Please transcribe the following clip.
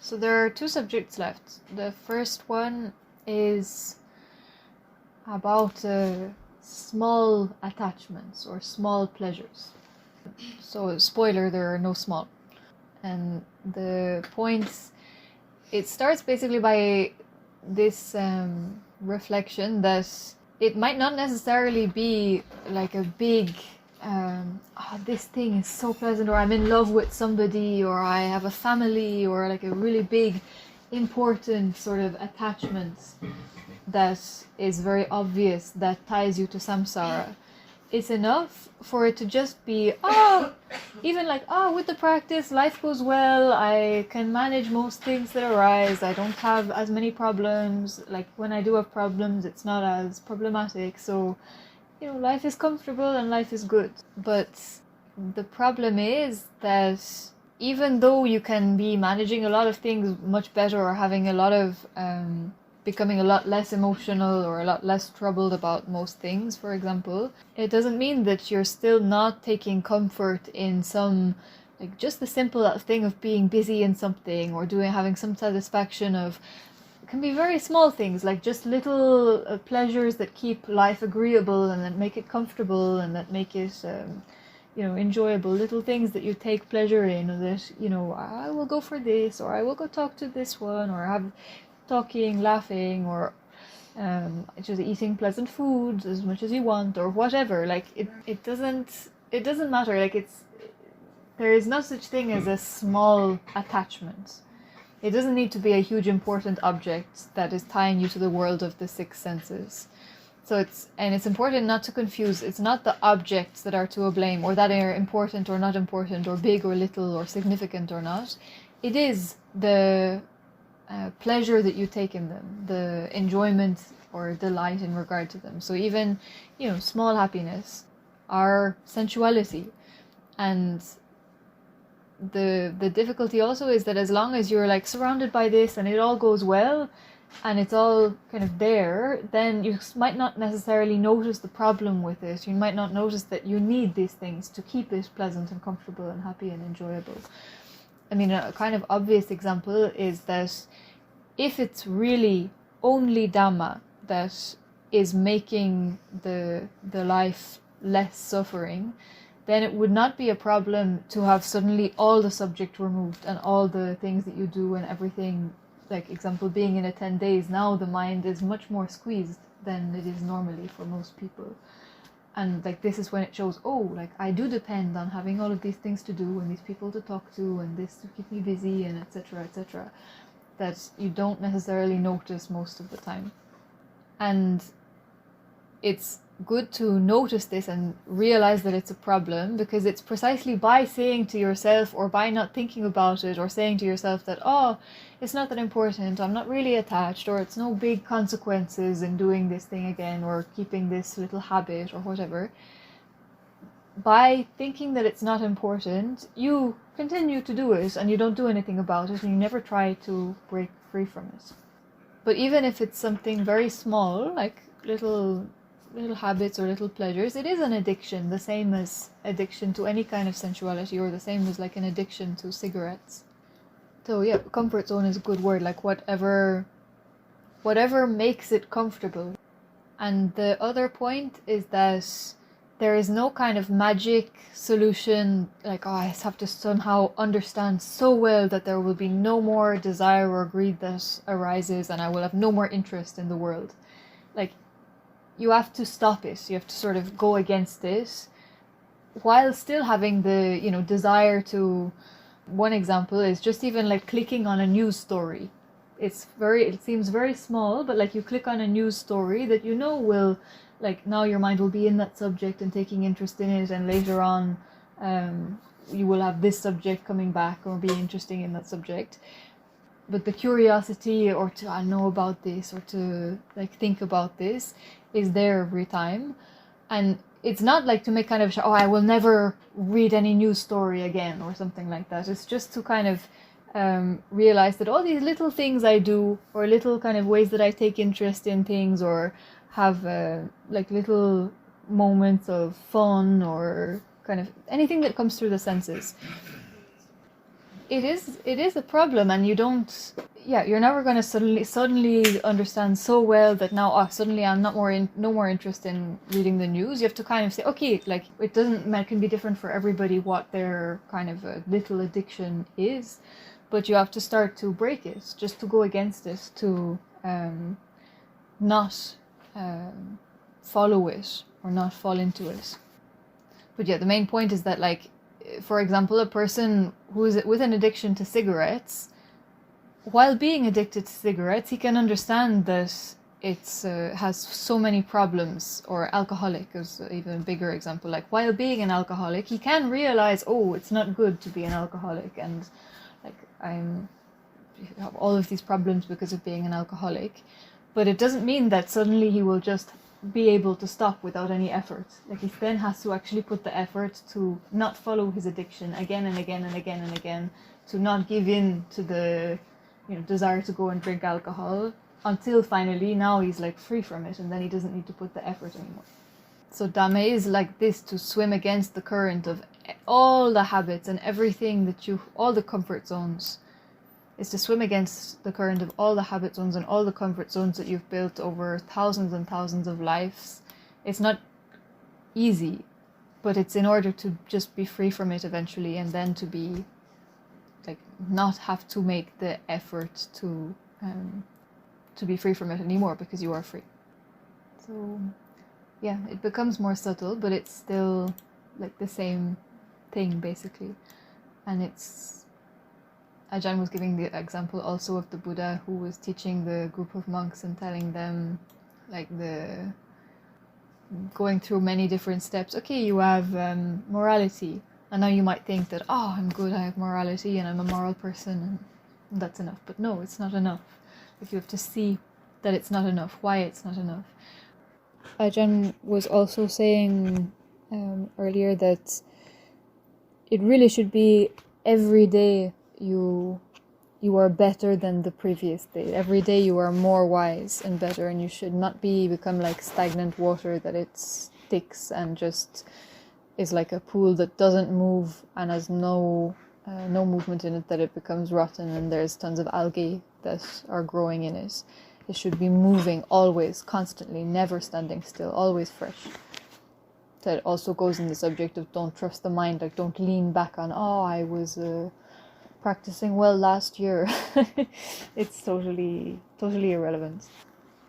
So there are two subjects left. The first one is about small attachments or small pleasures. So, spoiler, there are no small. And the points, it starts basically by this reflection that it might not necessarily be like a big this thing is so pleasant, or I'm in love with somebody, or I have a family, or like a really big important sort of attachment that is very obvious that ties you to samsara. It's enough for it to just be even like with the practice life goes well, I can manage most things that arise, I don't have as many problems, like when I do have problems it's not as problematic, so life is comfortable and life is good. But the problem is that even though you can be managing a lot of things much better, or having a lot of becoming a lot less emotional or a lot less troubled about most things, for example, it doesn't mean that you're still not taking comfort in some, like, just the simple thing of being busy in something, or having some satisfaction of, it can be very small things, like just little pleasures that keep life agreeable and that make it comfortable and that make it enjoyable, little things that you take pleasure in, or that I will go for this, or I will go talk to this one, or have talking, laughing, or just eating pleasant foods as much as you want, or whatever. Like it doesn't matter. Like there is no such thing as a small attachment. It doesn't need to be a huge important object that is tying you to the world of the six senses. So it's important not to confuse. It's not the objects that are to blame, or that are important or not important, or big or little, or significant or not. It is the pleasure that you take in them, the enjoyment or delight in regard to them. So even, small happiness are sensuality. And the difficulty also is that as long as you're like surrounded by this and it all goes well and it's all kind of there, then you might not necessarily notice the problem with it. You might not notice that you need these things to keep it pleasant and comfortable and happy and enjoyable. I mean, a kind of obvious example is that if it's really only Dhamma that is making the life less suffering, then it would not be a problem to have suddenly all the subject removed and all the things that you do and everything. Like, example, being in a 10 days, now the mind is much more squeezed than it is normally for most people. And like this is when it shows, like I do depend on having all of these things to do and these people to talk to and this to keep me busy and etc., etc., that you don't necessarily notice most of the time. And it's good to notice this and realize that it's a problem, because it's precisely by saying to yourself, or by not thinking about it, or saying to yourself that it's not that important, I'm not really attached, or it's no big consequences in doing this thing again, or keeping this little habit, or whatever. By thinking that it's not important, you continue to do it and you don't do anything about it, and you never try to break free from it. But even if it's something very small, like little habits or little pleasures, it is an addiction, the same as addiction to any kind of sensuality, or the same as like an addiction to cigarettes. So yeah, comfort zone is a good word, like whatever makes it comfortable. And the other point is that there is no kind of magic solution, like I have to somehow understand so well that there will be no more desire or greed that arises and I will have no more interest in the world. Like, you have to stop it. You have to sort of go against it while still having the, desire to. One example is just even like clicking on a news story. It seems very small, but like you click on a news story that will, like, now your mind will be in that subject and taking interest in it, and later on you will have this subject coming back or be interesting in that subject. But the curiosity, or to know about this, or to like think about this, is there every time. And it's not like to make kind of I will never read any news story again or something like that. It's just to kind of realize that all these little things I do, or little kind of ways that I take interest in things, or have like little moments of fun, or kind of anything that comes through the senses, it is a problem, and you don't, yeah, you're never going to suddenly understand so well that now, suddenly I'm not no more interested in reading the news. You have to kind of say, okay, like, it can be different for everybody what their kind of a little addiction is, but you have to start to break it, just to go against it, to not follow it or not fall into it. But yeah, the main point is that, like, for example, a person who is with an addiction to cigarettes, while being addicted to cigarettes, he can understand that it's has so many problems. Or alcoholic is even a bigger example. Like, while being an alcoholic, he can realize, oh, it's not good to be an alcoholic, and like, I have all of these problems because of being an alcoholic. But it doesn't mean that suddenly he will just be able to stop without any effort. Like, he then has to actually put the effort to not follow his addiction again and again and again and again, to not give in to the, desire to go and drink alcohol, until finally now he's like free from it, and then he doesn't need to put the effort anymore. So Dame is like this, to swim against the current of all the habits and everything that all the comfort zones, is to swim against the current of all the habit zones and all the comfort zones that you've built over thousands and thousands of lives. It's not easy, but it's in order to just be free from it eventually, and then to be, like, not have to make the effort to be free from it anymore, because you are free. So yeah, it becomes more subtle, but it's still like the same thing basically. And it's, Ajahn was giving the example also of the Buddha who was teaching the group of monks and telling them, like, going through many different steps. Okay, you have morality, and now you might think that, oh, I'm good, I have morality and I'm a moral person, and that's enough. But no, it's not enough. Like, you have to see that it's not enough, why it's not enough. Ajahn was also saying earlier that it really should be every day you are better than the previous day. Every day you are more wise and better, and you should not become like stagnant water that it sticks and just is like a pool that doesn't move and has no movement in it, that it becomes rotten and there's tons of algae that are growing in it. It should be moving always, constantly, never standing still, always fresh. That also goes in the subject of don't trust the mind. Like, don't lean back on, oh, I was practicing well last year. It's totally irrelevant.